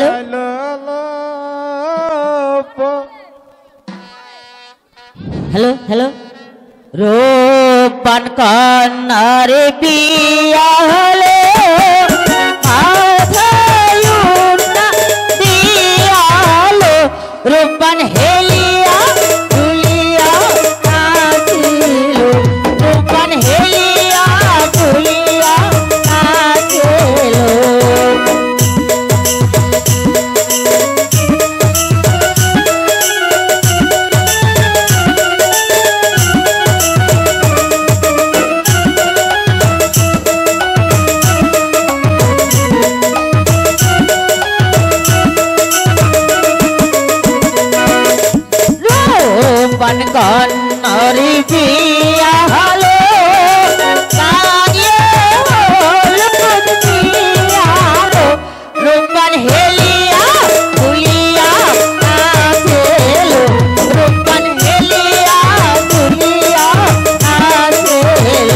Hello hello hello Rupon কন্যারে বিয়া হলো দিয়ালো রূপন হেলিয়া ভুলিয়া নাচিল রূপন হেলিয়া ভুলিয়া নাচিল রূপন কন্যারে বিয়া হলো রূপন হেলিয়া ভুলিয়া নাচিল রূপন হেলিয়া ভুলিয়া নাচিল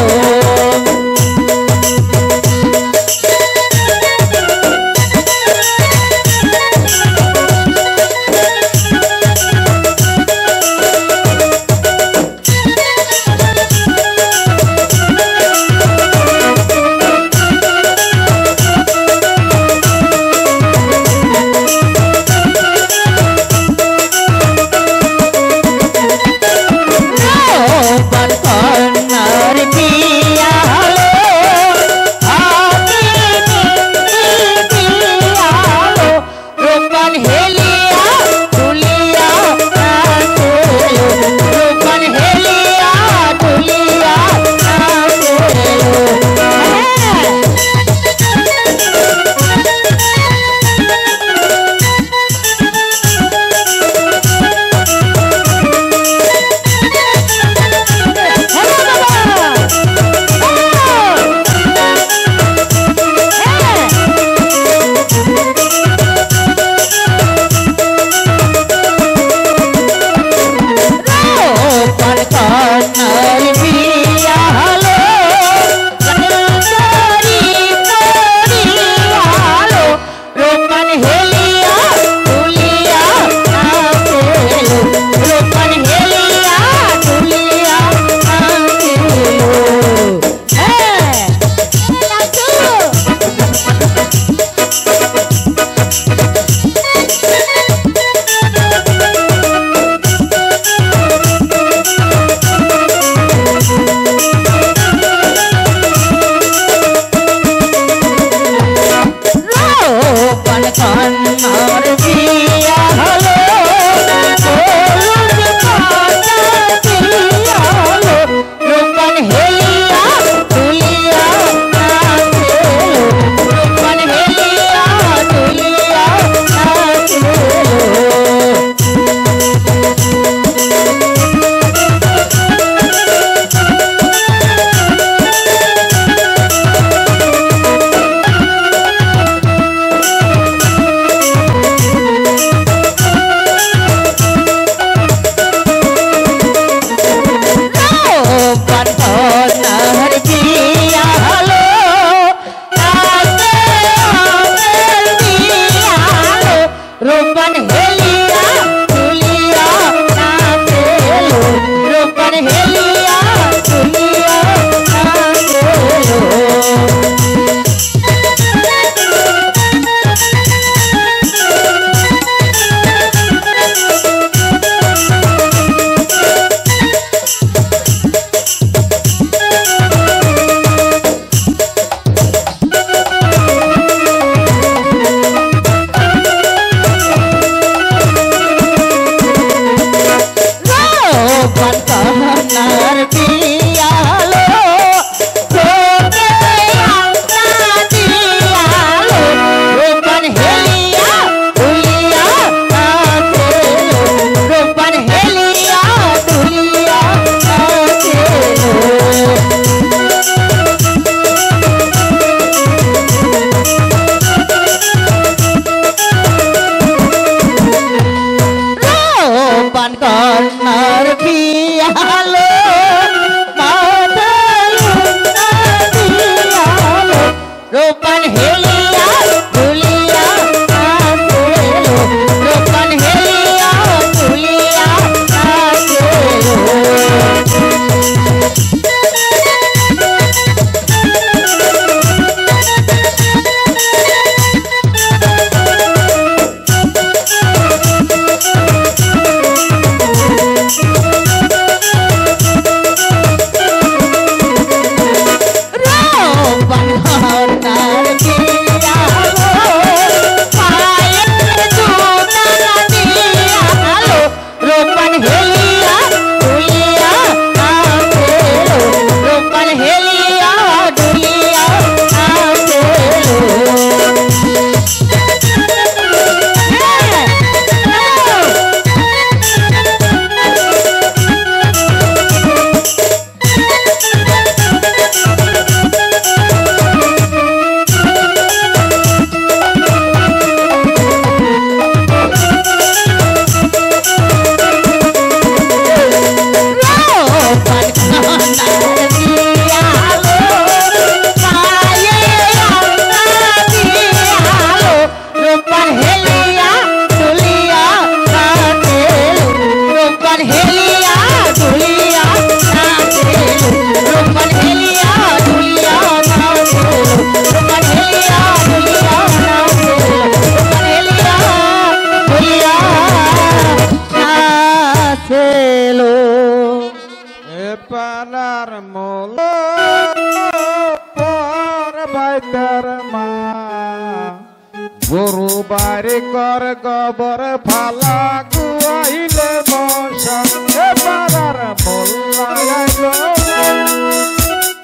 বাড়ি কর গোবর ফালা গুয়াইলে মশা এ পাড়ার মোল্লা আইলো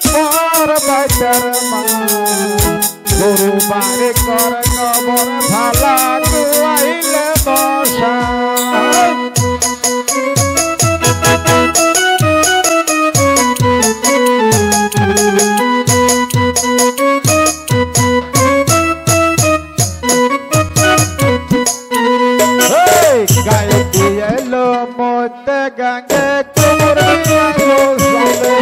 পর বাইটার মা গরু বাড়ি কর গোবর ফালা গুয়াইলে মশা গায়ে দিয়ে এলো মধ্যে গাঙ্গে কোমর দিয়ে এলো সবে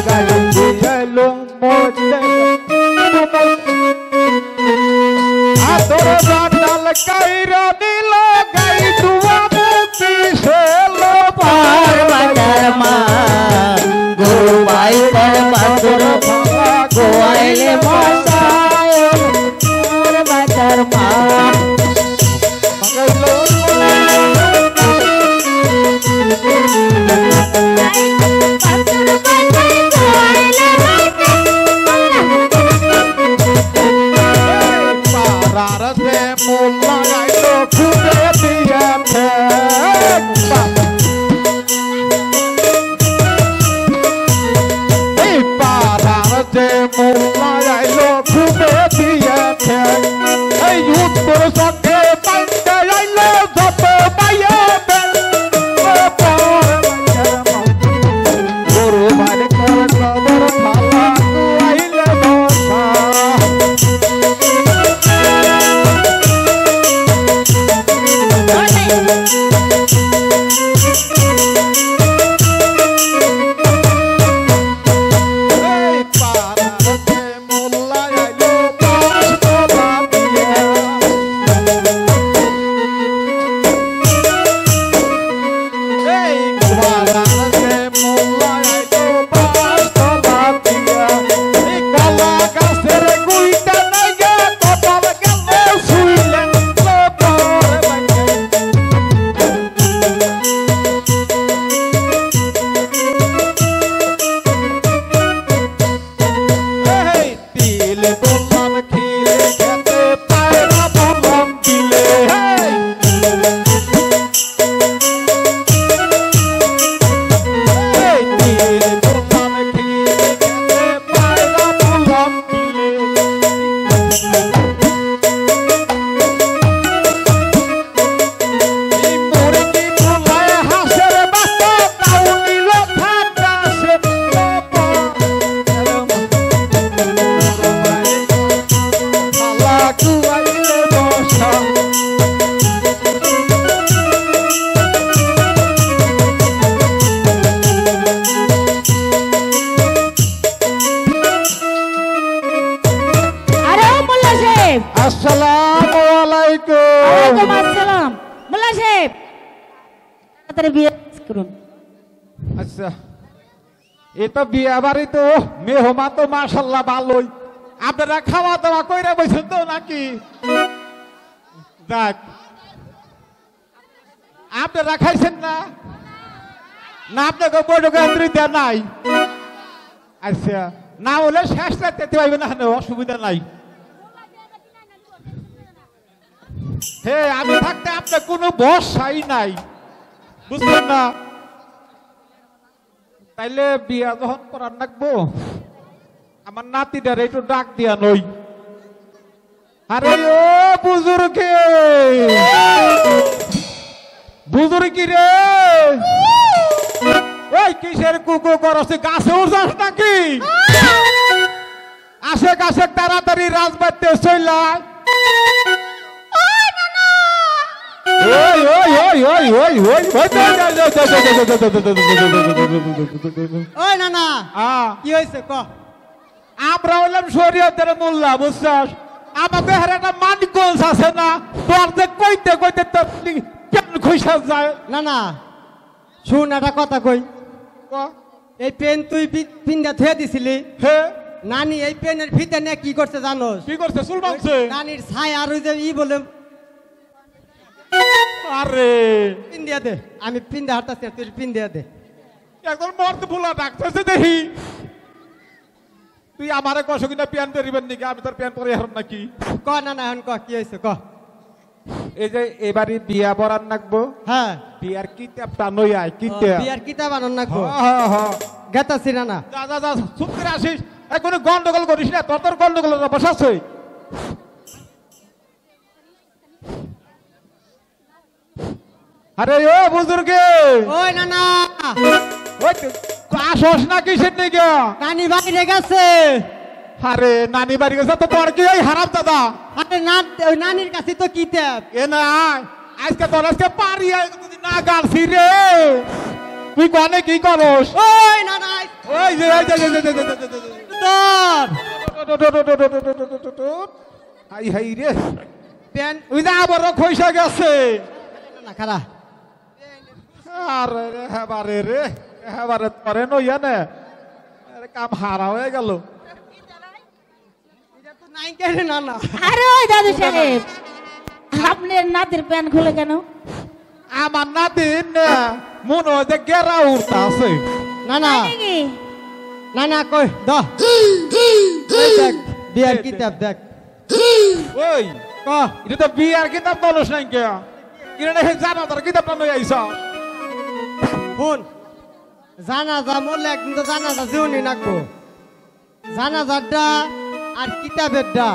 গায়ে দিয়ে এলো মধ্যে আতর বাটাল কাইরা দিল গাই দুয়া মুক্তি সেলো পার বাটার মা গরু বাই কর বাছুর গোয়াইলে মশায় পার বাটার মা পাড়ারতে মোল্লা গাইলো খুঁজে দিয়েছে এই পাড়ারতে মোল্লা গাইলো খুঁজে দিয়েছে এই উত্তর সঙ্গে পাইতে আইলো যত পাইয়ে গরু বাড়ি কর গোবর ফালা গুয়াইলে মশা আসসালামু আলাইকুম ওয়ালাইকুম আসসালাম মোল্লা সাহেব তাড়াতাড়ি বিয়ে করুন আচ্ছা এই তো বিয়ে বাড়ি তো মেহমান তো মাশাআল্লাহ ভালোই আপনারা খাওয়া দাওয়া কইরা বসেন তো নাকি দেখ আপনারা খাইছেন না না আপনাকে বড়গান্ত্রী দেয় নাই আচ্ছা না হলে শেষ রাতে পাইবেন না অসুবিধা নাই হে আমি থাকতে আপনার কোনো ভরসাই নাই বুঝলেন না তাইলে বিয়া যখন করার রাখবো আমার নাতিটার একটু ডাক দিয়া নই আরে ও বুজুর্গে বুজুর্গি রে ওই কিসের কুকু করছে গাছে উঠাস নাকি আসে গাছে তাড়াতাড়ি রাজবাড়িতে চইলা আমরা হইলাম শরীয়তের মোল্লা বুঝছস আমাদের একটা মানিকগঞ্জ আছে না তোর যে কইতে কইতে তোর পেন খুইসা যায় না না শুন একটা কথা কই এই পেন তুই পিন্দা থুয়ে দিছিলি হে নানি এই পেনের ভিতরে নিয়ে কি করছে জানোস কি করছে চুল বাঁধছে নানির ছাই আর ওই যে ই বলে আরে পিন দিয়া দে আমি পিন দিয়ে হাঁটতেছি তুই পিন দিয়া দে একদম মর্দ ফুলা ডাকতেছে দেখি তুই আমারে কষ্ট কিনা প্যান পরিবেন নাকি আমি তোর প্যান পরে হারম নাকি ক না না এখন ক কি হয়েছে ক এই যে এবারে বিয়া বরান নাকবো হ্যাঁ বিয়ার কিতাবটা নই আয় কিতাব বিয়ার কিতাব আনন নাকবো হ্যাঁ গেতাছি না যা যা যা চুপ করে আসিস এই কোনো গন্ডগোল করিস না তোর গন্ডগোল বসাস আরে ও বুজুর্গে ওই না না ওই আসস না কিসের নিকে নানি বাইরে গেছে আরে নানি বাড়ি গেছে তো তোর কি এই হারাম দাদা আরে না ওই নানির কাছে তো কিতাব এ না আজকে তোর আজকে পারি যদি না গালছি রে তুই কনে কি করস ওই না না ওই যে তোর হাই হাই রে পেন ওই যে আবার খইসা গেছে না খারা আরে রে হেবারে রে হেবারে তোরে নইয়া নে আরে কাম হারা হয়ে গেল এটা তো নাই কেন না না আরে ওই দাদু সাহেব আপনার নাতির প্যান্ট খুলে কেন? আমার নাতিন মনে হয় যে গেরা উড়তা আছে না না তাই নাকি? না না কই দ এই দেখ বিয়ার কিতাব দেখ ওই ক এটা তো বিয়ার কিতাব বলস নাই কে এটা হে জানা তোর কিতাবটা নই আইছ শুন জানাজা মরলে একদিন তো জানাজা জিউনি নাকবো জানাজারটা আর কিতাবেরটা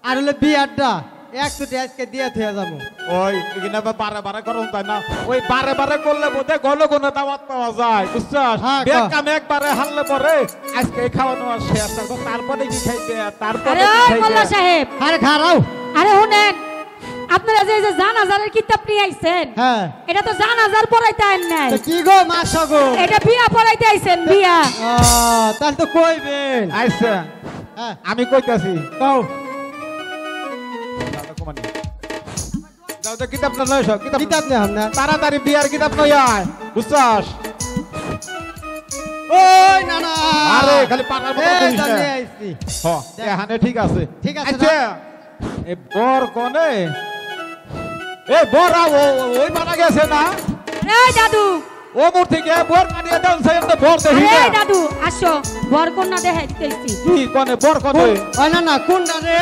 আর হলো বিয়ারটা একসাথে আজকে দিয়ে থয়ে যাবো ওই এখানে বারে বারে করুন তাই না ওই বারে বারে করলে বোধহয় ঘন ঘন দাওয়াত পাওয়া যায় বুঝছস হ্যাঁ, বেগ কর। কামে একবারে হারলে পরে আজকে এই খাওয়ানো আর শেষ থাকবো তারপরে কি খাইবে তারপরে আরে কি ওই মোল্লা খাইবে সাহেব আরে খারাও আরে শুনেন আপনারা যে যে জানাজারের কিতাব নিয়ে আইছেন হ্যাঁ এটা তো জানাজার পড়াইতে আইন নাই তো কি গো মাস গো এটা বিয়া পড়াইতে আইছেন বিয়া তাহলে তো কইবেন আইছে হ্যাঁ আমি কইতাছি কও যাও তো কিতাবটা লইছ কিতাব কিতাব নে আমরা তাড়াতাড়ি বিয়ার কিতাব লই আয় বুঝছস ওই না না আরে খালি পাটার মতো এই করিস তো না নিয়ে আইছি হ এখানে ঠিক আছে ঠিক আছে, আচ্ছা এ বর কোনে এ বর ওই মারা গেছে না আরে ওই দাদু ও মোর থেকে বর কাটিয়ে দেন সেই তো বর দেখি আরে না ওই দাদু আসো বর কন্যা দেখাই দিতেছি কি কোনে বর কোনে ওই না না কোনটা রে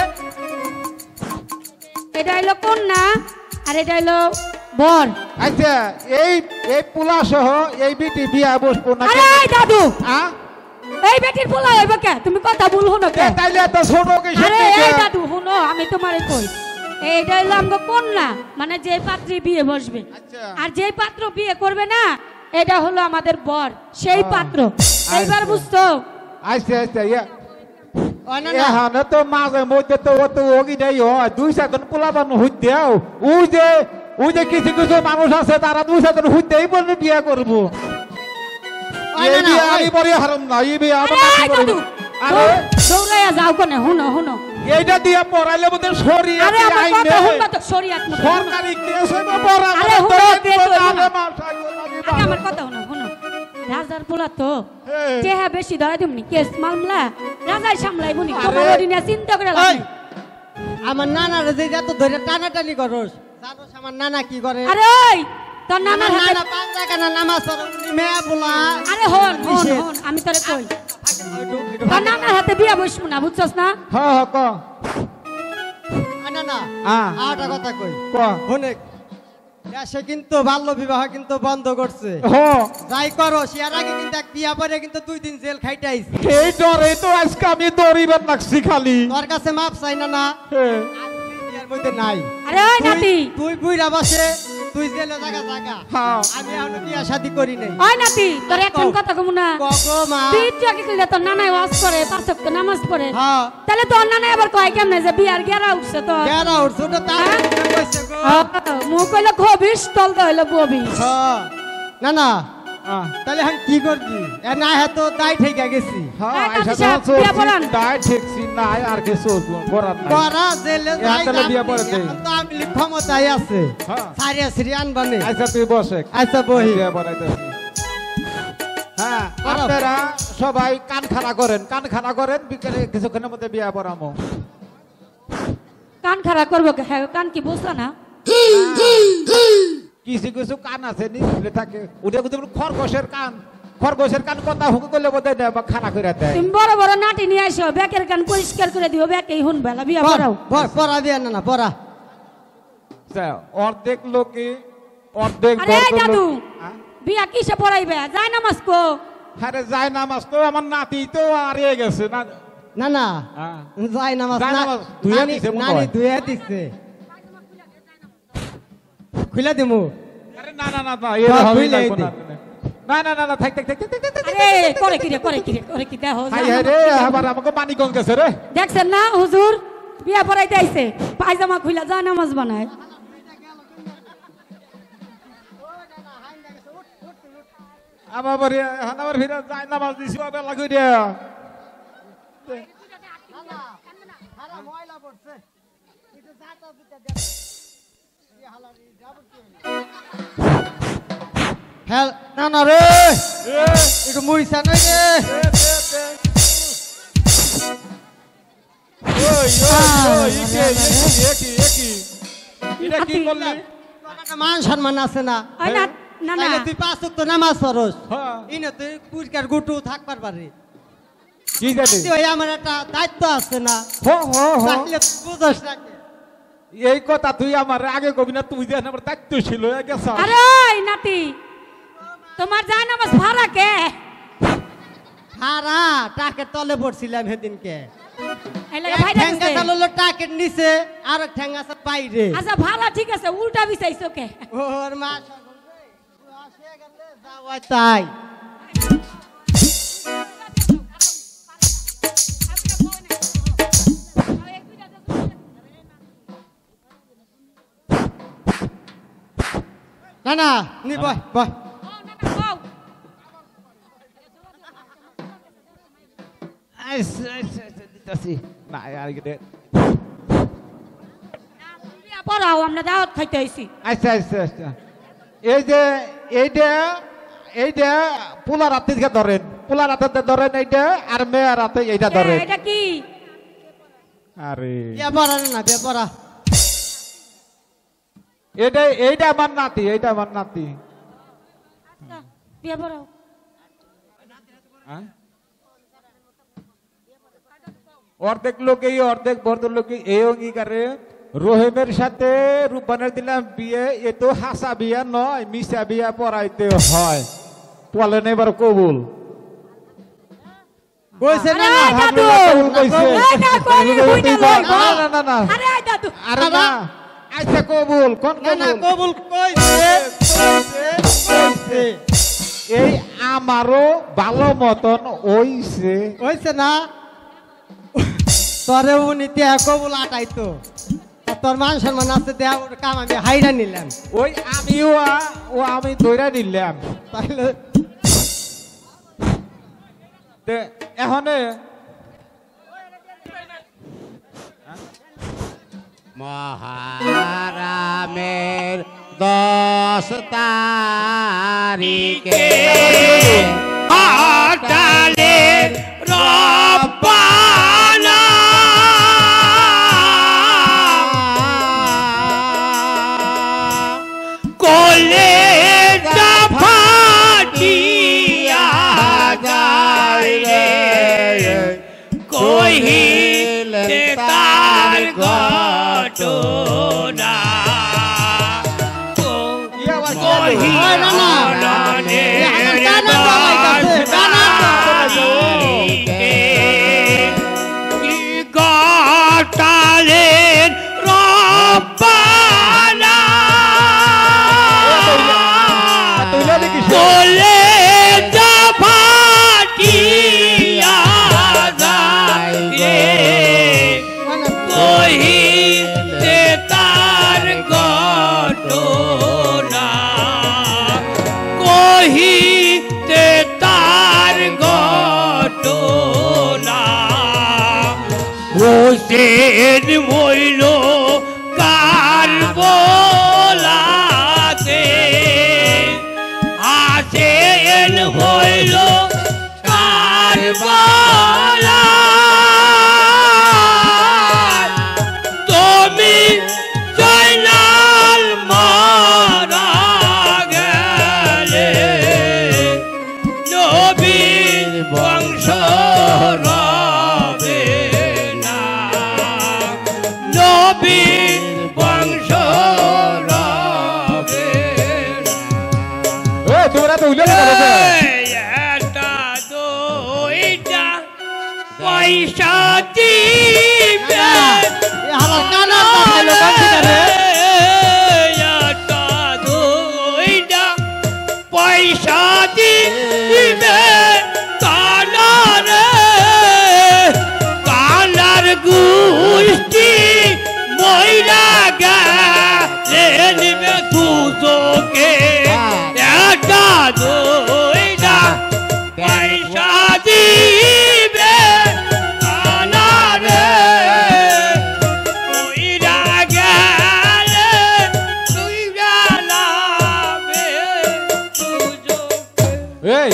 এটা হইলো কন্যা আর এটা হইলো বর। আচ্ছা এই এই পোলা সহ এই বিটি বিয়া বসবো না আরে ওই দাদু আ এই বেটির পোলা হইব কে তুমি কথা ভুল হনো কে? তাইলে তো ছোট কি আরে এই দাদু শুনো আমি তোমারে কই এইটা হইলো আমগো কন্যা মানে যে পাত্রী বিয়ে বসবে আচ্ছা। আর যে পাত্র বিয়ে করবে না এটা হলো আমাদের বর সেই পাত্র এইবার বুঝছো? আচ্ছা আচ্ছা ইয়া ওই না না এখানে তো মাঝে মধ্যে তো অত ওগি দেয় হয় দুই চারজন পোলাবান হইতেও ওই যে কিছু কিছু মানুষ আছে তারা দুই চারজন হইতেই বলবে বিয়া করবো ওই না এই না বিয়া ওই- আমি বড় হারাম না এই বিয়া আমার আরে নাতি এই করবো। দাদু আরে দৌড়াইয়া যাও কোনে শুনো শুনো এইটা দিয়ে পড়াইলে বোধহয় শরীয়ত আরে আমার আইন কথা নেই। শুনবা তো শরীয়ত মতো শুনো। সরকারি কেস হইবে পড়া আরে তো হুনো, এই কেস দিবে হইবে না, না। আরে মাথায় গোলা দিবা। আগে আমার কথা শুনো শুনো রাজার পোলা তো হ্যাঁ। চেহা বেশি ধরা দিমনি কেস মামলা রাজাই সামলাইবো নি আরে। তোমার ওদিনে চিন্তা করে লাভ ওই, নেই। আমার নানার যে এত ধরে টানাটানি করস জানোস আমার নানা কি করে আরে ওই তোর আমার নানার হাতে নানা পাঁচটা কেন নামাজ পড়ে উনি মেয়া বলা আরে হন হন নিষেধ। হন আমি তোরে কই একটু তোর নানার হাতে বিয়া বসবো না বুঝছস না? হ্যাঁ হ্যাঁ ক না না হ্যাঁ। আরেকটা কথা কই ক অনেক দেশে কিন্তু বাল্য বিবাহ কিন্তু বন্ধ করছে হ যাই করো এর আগে কিন্তু এক বিয়া পরে কিন্তু 2 দিন জেল খাইতে আইছি এই ডরে তো আজকে আমি দৌড়িবার লাগছি খালি তোর কাছে মাপ চাই না না হ্যাঁ। এর মধ্যে নাই আরে ওই নাতি তুই বুইরা বসে তুই জেলে জায়গা হ্যাঁ। আমি এখনো বিয়া শাদি করি নাই ওই নাতি তোর এখন কও। কথা কম না কগো মা তুই কি কইলে তোর নানাই ওয়াজ করে পাঁচ ওয়াক্ত নামাজ পড়ে হ্যাঁ তাহলে তোর নানাই আবার কয় কেমনে যে বিয়ার গেরা উঠছে তোর গেরা উঠছো তো তার হ্যাঁ? কইছে গো মুখ কইলে খবিস তল তো হইলো ববিস হ্যাঁ। না না হ্যাঁ। তাহলে আমি কি করবি এ না হ্যাঁ তো দাই ঠেকে গেছি হ্যাঁ, এই আইসা কাকি সাহেব, তো বিয়া পড়ান। দায় ঠেকছি নাই আর কিছু করার নাই করা জেলে এ যাই তাহলে বিয়া পড়ে দেই। এখন তো আমি ক্ষমতায় আছে হ্যাঁ। সারিয়া সিরিয়ান বানে আচ্ছা তুই বসে আচ্ছা বহি বিয়া পড়াইতেছি। হ্যাঁ পড়াও। আপনারা সবাই কান খাড়া করেন বিকেলে কিছুক্ষণের মধ্যে বিয়া পড়ামো কান খারাপ করবো কে? হ্যাঁ কান কি বুঝলা না? কিছু কিছু কান আছে নিচে থাকে ওটা কিন্তু খরগোশের কান কথা হুক করলে বোধহয় না বা খাড়া করে দেয় তুমি বড় বড় নাটি নিয়ে আসো ব্যাকের কান পরিষ্কার করে দিও ব্যাকেই হুন বেলা বিয়া পড়াও পড়া বিয়া না না পড়া অর্ধেক লোকে অর্ধেক আরে এই দাদু হ্যাঁ? বিয়া কিসে পড়াইবে যায় নামাজ কো আরে যায় নামাজ তো আমার নাতি তো হারিয়ে গেছে না না না হ্যাঁ। যাই নামাজ যায় নামাজ ধুয়ে দিছে মনে নানি হয়। ধুয়ে দিছে খুলে দিমু আরে না না না না এর হবে খুইলে লাগবো দে। না না না না থাক থাক থাক থাক, থাক, থাক, থাক। আরে করে কি রে করে কি দেখো হাই হাই রে আবার আমাকে মানিকগঞ্জ গেছে রে দেখছেন না হুজুর বিয়া পড়াইতে আইছে পায়জামা খুইলা যায় নামাজ বানায় আমার বাড়ি আমার ভিড়ে যায় নামাজ দিছি আবার লাগু রে হ্যাঁ না না রে একটু মুড়িছা নই রে ওই ওই এটা কি করলি মান সম্মান আছে না ওই না না না তাইলে তুই পাঁচ ওয়াক্ত নামাজ পড়স হ্যাঁ ইনে তুই পুরস্কার গুটু থাকবার পারি কি জানি তুই আমার একটা দায়িত্ব আছে না হো হো হো তাহলে বুঝস না কে? এই কথা তুই আমার আগে কবি না তুই দেন আমার দায়িত্ব ছিল গেছ আরে ওই নাতি তোমার যায় নামাজ ভাড়া কে হারা টাকের তলে পড়ছিলাম সেদিনকে এই লাগে ভাইরা ঠ্যাঙ্গা দিছে। চাললো টাকের নিচে আর ঠ্যাঙ্গা আছে বাইরে আচ্ছা ভাড়া ঠিক আছে উল্টা বিছাইছো কে ওর মা আসে গেলে যাওয়া তাই না না নি বয় বয় দিতাছি না আর কি বিয়া পড়াও আমরা দাওয়াত খাইতে আইছি আচ্ছা আচ্ছা আচ্ছা এই যে এইটা পোলার হাতে দিকে ধরেন পোলার হাতে ধরেন এইটা আর মেয়ের হাতে এইটা ধরেন এটা কি আরে বিয়া পড়া না বিয়া পড়া এইটা আমার নাতি এইটা আমার নাতি আচ্ছা, বিয়া পড়াও হ্যাঁ? অর্ধেক লোকেই অর্ধেক ভদ্রলোকে এই অঙ্গীকারে রহিমের সাথে রূপবানের দিলাম বিয়ে এ তো হাসা বিয়া নয় মিশা বিয়া পড়াইতে হয় বলেন এবার কবুল কইছে না আরে না দাদু কবুল কইছে। এই না কইলি বুইনা লই না, না, না, না। আরে এই দাদু আরে না আচ্ছা কবুল কোন না না কবুল কবুল কইছে কইছে এই আমারও ভালো মতন ওইছে কইছে না তোরে উনি তিয়া কবুল আটাইতো আর তোর মান সম্মান আছে দেয়া ওর কাম আমি হাইরা নিলাম ওই আমিও ও আমি ধইরা নিলাম তাহলে তে এখনে মহারামের 10 তারিখে আটালের রব্বানা কোলে ফাটিয়া যায় রে কহিলে তার ঘটনা ইয়া আবার কি ওই না না এ আমার কানে বালাইতাছে কানে গটালের রব্বানা তুইলা দেখিস কোলে ফাটিয়া যায় রে কহিতে তার ঘটনা কহিতে তার ঘটনা হোসেন মইল কার বলাতে আসেন হইল কার বলা তুমি জয়নাল মারা গেলে নবীর বংশ রবে না তোমরা তো উইলে কথা বলছো একটা দুইটা পয়সা দিবে এ হালার কানা খাইলো কান্দিটা রে একটা দুইটা পয়সা দিবে কানারে কানার গুষ্টি ময়রা গেলে নিবে দুজকে একটা দুইটা পয়সা দিবে কানারে ময়রা গেলে তুইরা লাভে দুজকে এই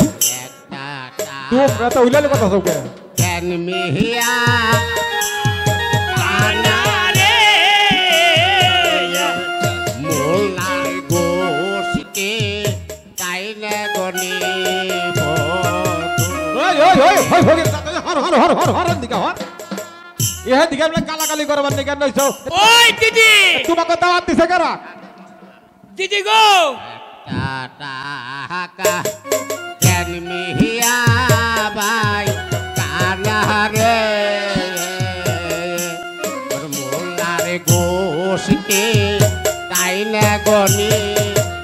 তোমরা তো উইলে কথা বলছো Can me here? Kanheri Mulai gosike kaine goni botu. ওই হর দিকে হর এহ দিকে আমরা কালাকালি করবার নি কেন নইছো ওই দিদি তোমাকে দাওয়াত দিছে কারা দিদি গো Tataka can me here by kanare. Mulai gosike kaine goni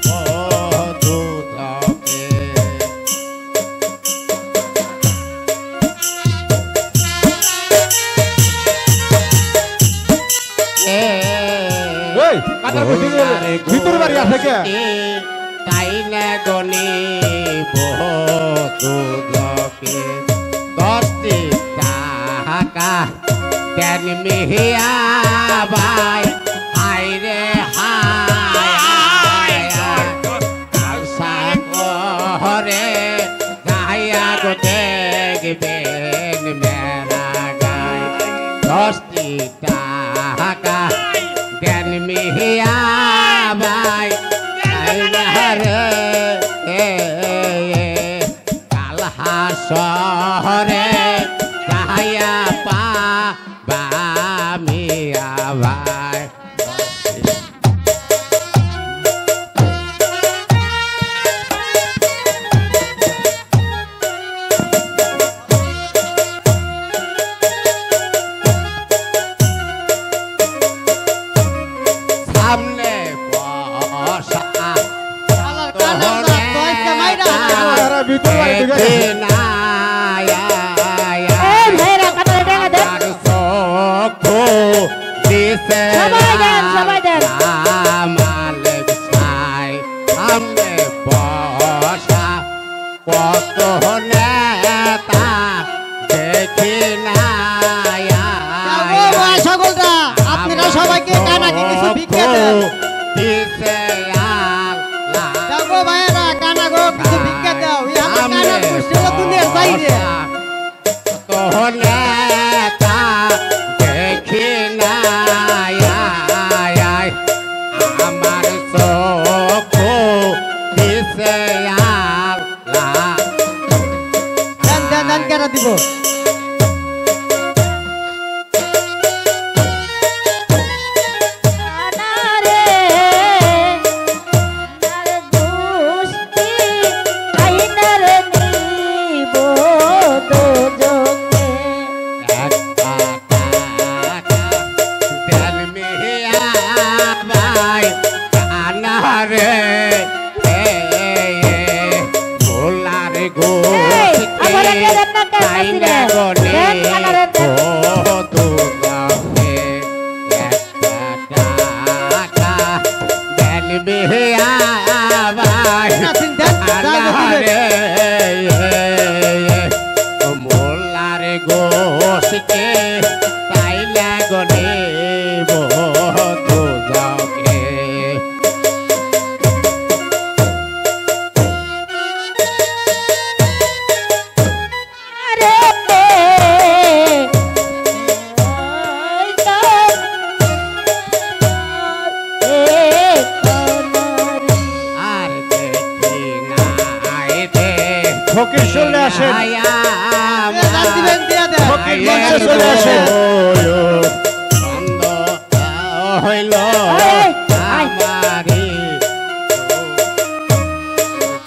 botu toke. এই কাটার ভিতর বাড়ি আছে কে তাইলে গনি বহুতু লোকে 10টি টাকা দেন মিহিয়া ভাই হাই রে হাই কালসা করে গায়া গো দেখবেন মেরা গায় 10টি টাকা দেন মিহিয়া ভাই কালহা শহরে গায়া পা বামিয়া ভাই সামনে বসা হালার কানা কইছে মাইরা আরে ভিতর বাড়ি ঢুকে গেছে। এই ভাইরা কাটারে ডেঙ্গা দেন সবাই দেন, সবাই দেন। কত নেতা দেখি ও ভাই সকলটা আপনারা সবাইকে কানাকে কিছু ভিক্ষা দেন যাগো ভাইরা কানা গো কিছু ভিক্ষা দাও এই হালার কানা কুষ্টি হলো দুনিয়ার বাইরে নেতা দেখি আমার চোখ দিছে দেন দেন দেন কেন দিব কানারে নার দুষ্টি আইনারে নিব দুজকে আমারে কে দেন না কেন কানারে দেন নাচিন দেন যাগো দিবে মোলারে গোসকে পাইলা গনে বহু যাকে আরে আর দেখি নাই দে ফকির চলে আসেন দান দিবেন দিয়া দেন ফকির মঞ্চে চলে আসেন বন্ধ হইল এই, আয়। আমারি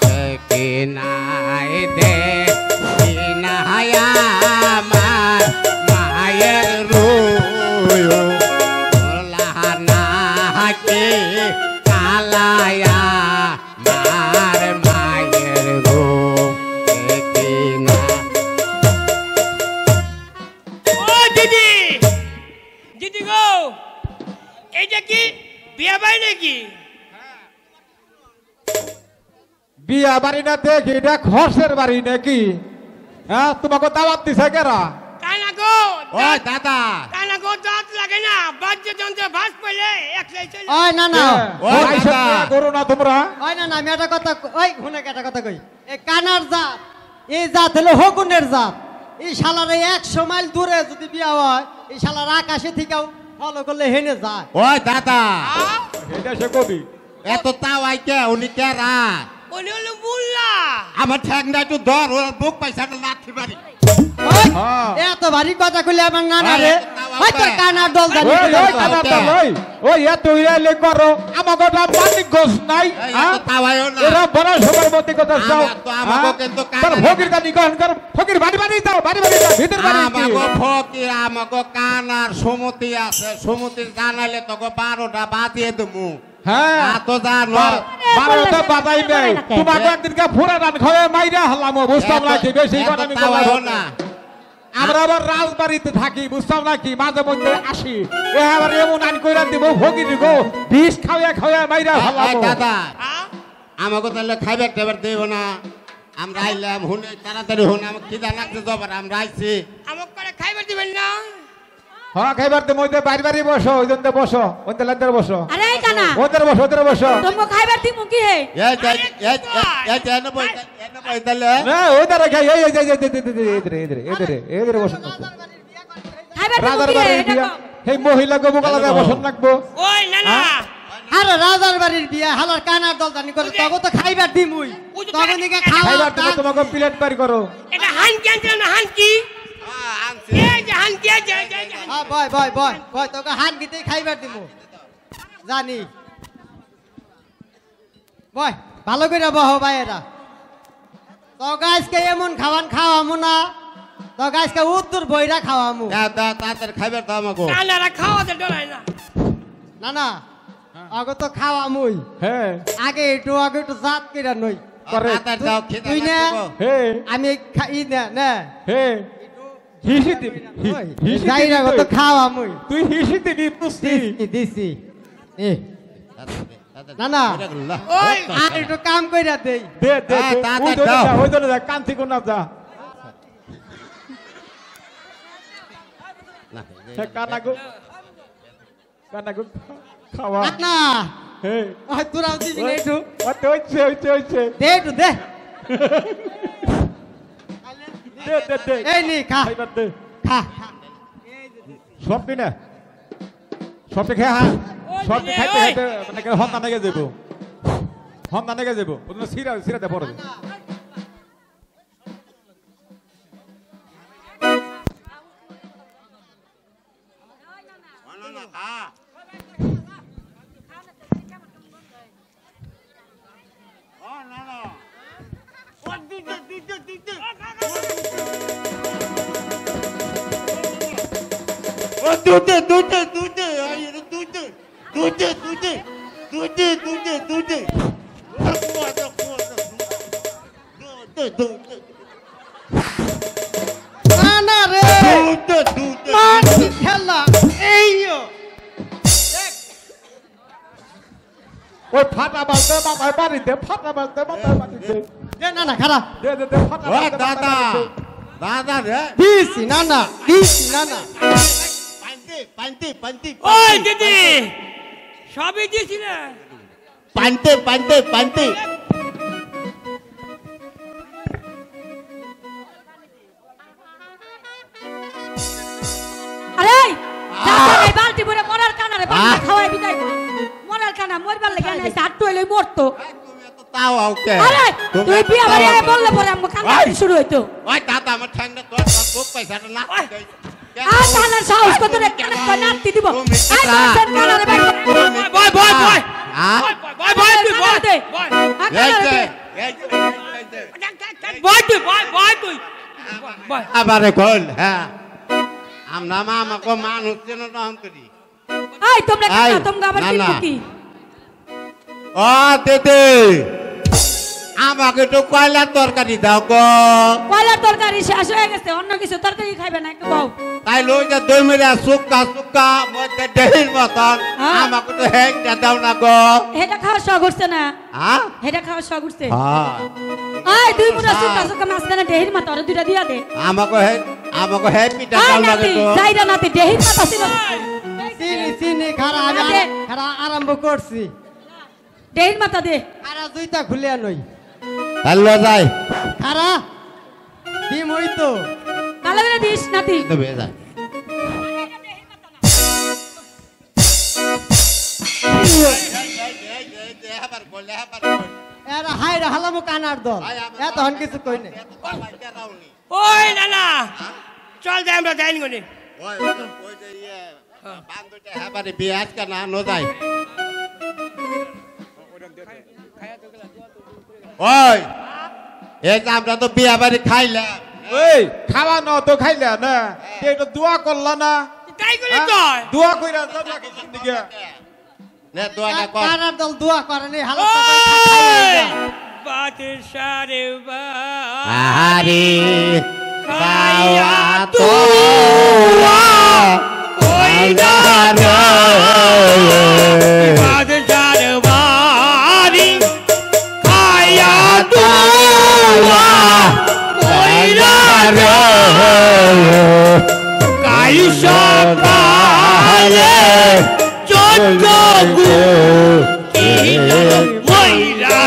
দেখি কালায়া মার মায়ের রূপ দেখি না। ও দিদি দিদি গো এইটা কি বিয়ে বাড়ি নাকি? বিয়া বাড়ি না দেখি এটা খরচের বাড়ি নাকি? হ্যাঁ তোমাকে দাওয়াত দিছে কেরা? কানা গো ও দাদা কানা গো দাঁত লাগে না বাদ্যযন্ত্র ভাস পেলে একলাই চলে ওই না না ও দাদা। করো না তোমরা। ওই না না আমি একটা কথা ওই শুনে একটা কথা কই এই কানার জাত এই জাত হলো হকুনের জাত এই শালার 100 মাইল দূরে যদি বিয়া হয় এই শালার আকাশে থেকেও ফলো করলে হেনে যায়। ও দাদা এটা সে কবি। এত তাও আইকে উনি কেরা? উনি হলো মুল্লা। আমার ঠ্যাংটা একটু ধর ওর বুক পয়সাটা লাঠি বাড়ি। ওই, হ্যাঁ। এত ভারী কথা কইলে আমার নানা ওই, রে তাও হয়তো আবার। কানার দল জানি ওই, কইলে ওই, তো। কানাটা লই। ওই এত ইরাইলে করো, আমাকে তো মালিক গোছ নাই, এই, হ্যাঁ? এত তাওয়াইও না। এরা বড় সবার মধ্যে কথা চাও, আমার তো আমাকে হ্যাঁ? কিন্তু তার কানা- ফকির দানি কন, তার ফকির বাড়ি বাড়ি দাও, বাড়ি বাড়ি দাও, ভিতর বাড়ি কি? আমাকে ফকির আমাকে কানার সুমতি আছে সুমতি জানাইলে তোকে 12টা বাজিয়ে দেবো। হ্যাঁ। তো জানো বারোটা বাজাই নেই, তোমাকে একদিনকে ফুরা দান খাওয়া মাইরা হলাম, বুঝতাম না কি বেশি এত বানামি তাওয়াইও করলাম না। আমরা আবার রাজবাড়িতে থাকি, বুঝতাম না কি মাঝে মধ্যে আসি, এ আবার এমন আইন কইরা দিব ফকির গো বিষ খাওয়া খাওয়া মাইরা এই হলাম। দাদা হ্যাঁ? আমাকে তাহলে খাইবার টাইবার দেব না। আমরা আইলাম হুনে তাড়াতাড়ি হুন আমাকে খিদা লাগছে জবার আমরা আইছি। আমাকে করে খাইবার দিবেন না? হ্যাঁ খাইবার তো মধ্যে বাড়ি বাড়ি বসো, ওই জন্য বসো, ওদের লাদের বসো, আরে এই কানা ওদের বসো, ওদের বসো। তুমি খাইবার দিমু কি হে? এনে বই তাহলে না ওদের খাই, এই এই এই এদের বসো। খাইবার দিমু রাজার কি হে? বাড়ির এটা বিয়া, কও। এই মহিলা গো বকালা দেয় বসন লাগবো। ওই না না আরে রাজার বাড়ির বিয়া হালার কানার দল জানি করে তখন তো খাইবার দিমুই তখন দিকে খাওয়া খাইবার তুমি তোমাকে প্লেট পার করো। এটা হানকি আনছিল না হানকি? এই যে হানকি এই যে বয় বয় বয় বয় তোকে হাত দিতেই খাইবার দিমু জানি বয় ভালো করে বহ ভাইয়েরা তো গাছকে এমন খাওয়ান খাওয়ামু না তো গাছকে উত্তর বইরা খাওয়ামু তাড়াতাড়ি খাইবার দাও আমাকে। কানারা খাওয়াতে ডরায় না। না না আগে তো খাওয়ামুই হ্যাঁ আগে একটু জাত কিরা নই করে। তাড়াতাড়ি দাও খিদা তুই না? লাগছে গো। হে আমি খাই না না হে হিসি দিবি, হিসি যাই না দিবি তো তুই। খাওয়ামুই তুই হিসি দিবি পুষ্টি। দিছি এ তাড়াতাড়ি। না না এটা গেল, লা। ওই আর একটু কাম কইরা দেই দে দে হ্যাঁ, দে, তাড়াতাড়ি ওই ধরে দাও। যা, ওই ধরে যা, কান্তি কোন না যা। না, হে কানাগো খাওয়া। না হে ওই তোরাও দিবি না একটু হইছে দে একটু দে দে দে দে এই নি খা খাইবার দে। খা সব দিনে সব খেয়ে হ্যাঁ সব দিনে, খাইতে ওই। খাইতে মানে হন্তা নেগে যাবো, হন্তা নেগে যাবো, সিরা সিরাতে পড়বে। না না রে মার খেলা এইও ওই ফাটা বাজতে মাথায় বাড়িতে, ফাটা বাজতে মাথায় বাড়িতে, দে না না খারাপ দে দে দে ফাটা ও বাজতে দাদা মাথায় বাড়িতে। দাদা রে দিছি না না দিছি না না পান্তি ওই দিদি সবই দিছি না। পান্তি আরে এই বালতি ভরে মরার কানারে বালতি খাওয়াই বিদায় কর। মরার কানা মরবার লাগে না সাত হইলে মরতো। তুমি এত তাও আউকে আরে তুই বিয়া বাড়ি আয় বললে পরে আমগো কান্না শুরু হইতো। ওই দাদা আমার ঠ্যাংটা তোর বুক পয়সাটা না আর কানার সাহস কত রে কানা কই নাতি দিব। তুমি আই কেটা? বলছেন কানারে বাই কর। বয় বয় বয় হ্যাঁ বয় বয় তুই বয় দে। বয় আর এই কানারে যে দে। বয় তুই বয় তুই বয়। আবারে কল হ্যাঁ আমরা মা আমাকে মানুষ যেন নাম করি আই তোমরা আই, কানা তোমরা আবার না, কি না। কি? ও দিদি আমাকে একটু কয়লার তরকারি দাও গো কয়লার তরকারি শেষ হয়ে গেছে, অন্য কিছু তরকারি খাইবে না, একটু বউ। তাই লই যে দই মেরা সুক্কা সুক্কা মধ্যে দেহির মতন হ্যাঁ। আমাকে তো হেংটা দাও না গো হেটা খাওয়া শখ উঠছে না, হ্যাঁ হেটা খাওয়া শখ উঠছে। হ্যাঁ আয় দুই মুঠা সুক্কা সুক্কা মাঝখানে ডেহির মাথা ওরা দুইটা দিয়া দে। আমাকে হে পিঠা আয় দাও না নাতি, তো যাইরা নাতি, ডেহির মাথা ছিল। চিনি চিনি খারা আমি আরে। খারা আরম্ভ করছি ডেহির মাথা দে। খারা দুইটা খুলে নই হ্যালো যাই খারা ডিম হই তো ভালো করে দিস নাতি। তো বে যাই এরা হাইরা হালামো কানার দল এত হন কিছু কই না ওই নানা চল যাই আমরা যাইনি কোনে ওই এই যে আমরা তো বিয়া বাড়ি খাইলাম ওই খাওয়া ন তো খাইলা না এটা দোয়া করলা না তাই করে হ্যাঁ? কয় দোয়া কইরা যাবা কিছু দিকে নে দোয়া না কর কানার দল দোয়া করে নি হালাত ওই বাদশারে বা আহারে খাইয়া তো কইরা বাদশারে বাড়ি খাইয়া দুয়া কইরা কাই সকালে চোদ্দগু ময়রা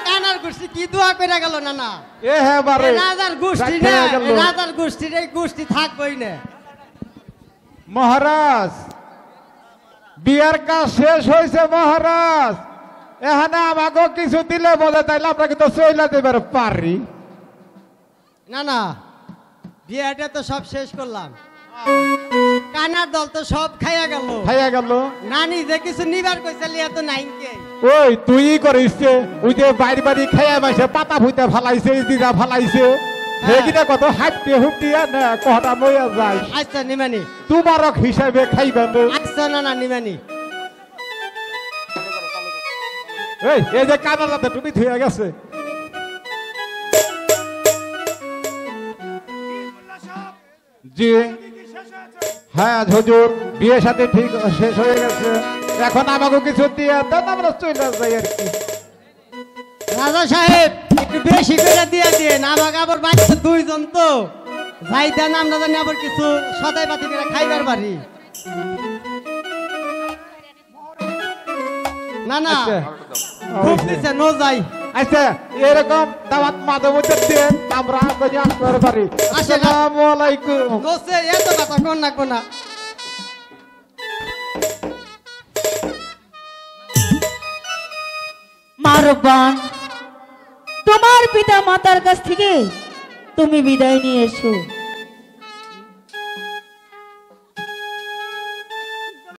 কানার গোষ্ঠী কি দোয়া করে গেল না না এ হ্যাঁ বারে রাজার গোষ্ঠী রাখতে না গেল। রাজার গোষ্ঠীর এই গোষ্ঠী থাকবই না মহারাজ বিয়ার কাজ শেষ হয়েছে মহারাজ, এখানে আমাকে কিছু দিলে বোঝা, তাইলে আমরা কিন্তু চইলা দেবার পারি না না বিয়েটা তো সব শেষ করলাম কানার দল তো সব খাইয়া গেল খাইয়া গেল। নানি যে কিছু নিবার কইছিল এত নাইনকে ওই তুই করিস ওই যে বাড়ি বাড়ি খাইয়া মাসে পাতা ফুইতে ফালাইছে দিদা ফালাইছে সেগিটা কত হাঁটতে হুটিয়া না কটা মইয়া যায় আচ্ছা নিমানি তোমারক হিসাবে খাইবেন। আচ্ছা না না নিমানি এই যে কানালাতে তুমি ধুয়ে গেছে জি হ্যাঁ হুজুর বিয়ে সাথে ঠিক শেষ হয়ে গেছে, এখন আমাকে কিছু দিয়ে দেন আমরা চলে যাই আর কি। রাজা সাহেব একটু বেশি করে দিয়ে দিন আমাকে আবার বাচ্চা দুইজন তো যাই দেন আমরা জানি আবার কিছু সদাই পাতি করে খাইবার পারি না না আচ্ছা। খুব দিচ্ছে নো যাই আচ্ছা এরকম দাওয়াত মাঝে মধ্যে দেন আমরা করি আপনার বাড়ি। আসসালামু আলাইকুম। নোসে এত কথা কোন না কোনা মারবান তোমার পিতা মাতার কাছ থেকে তুমি বিদায় নিয়ে এসো।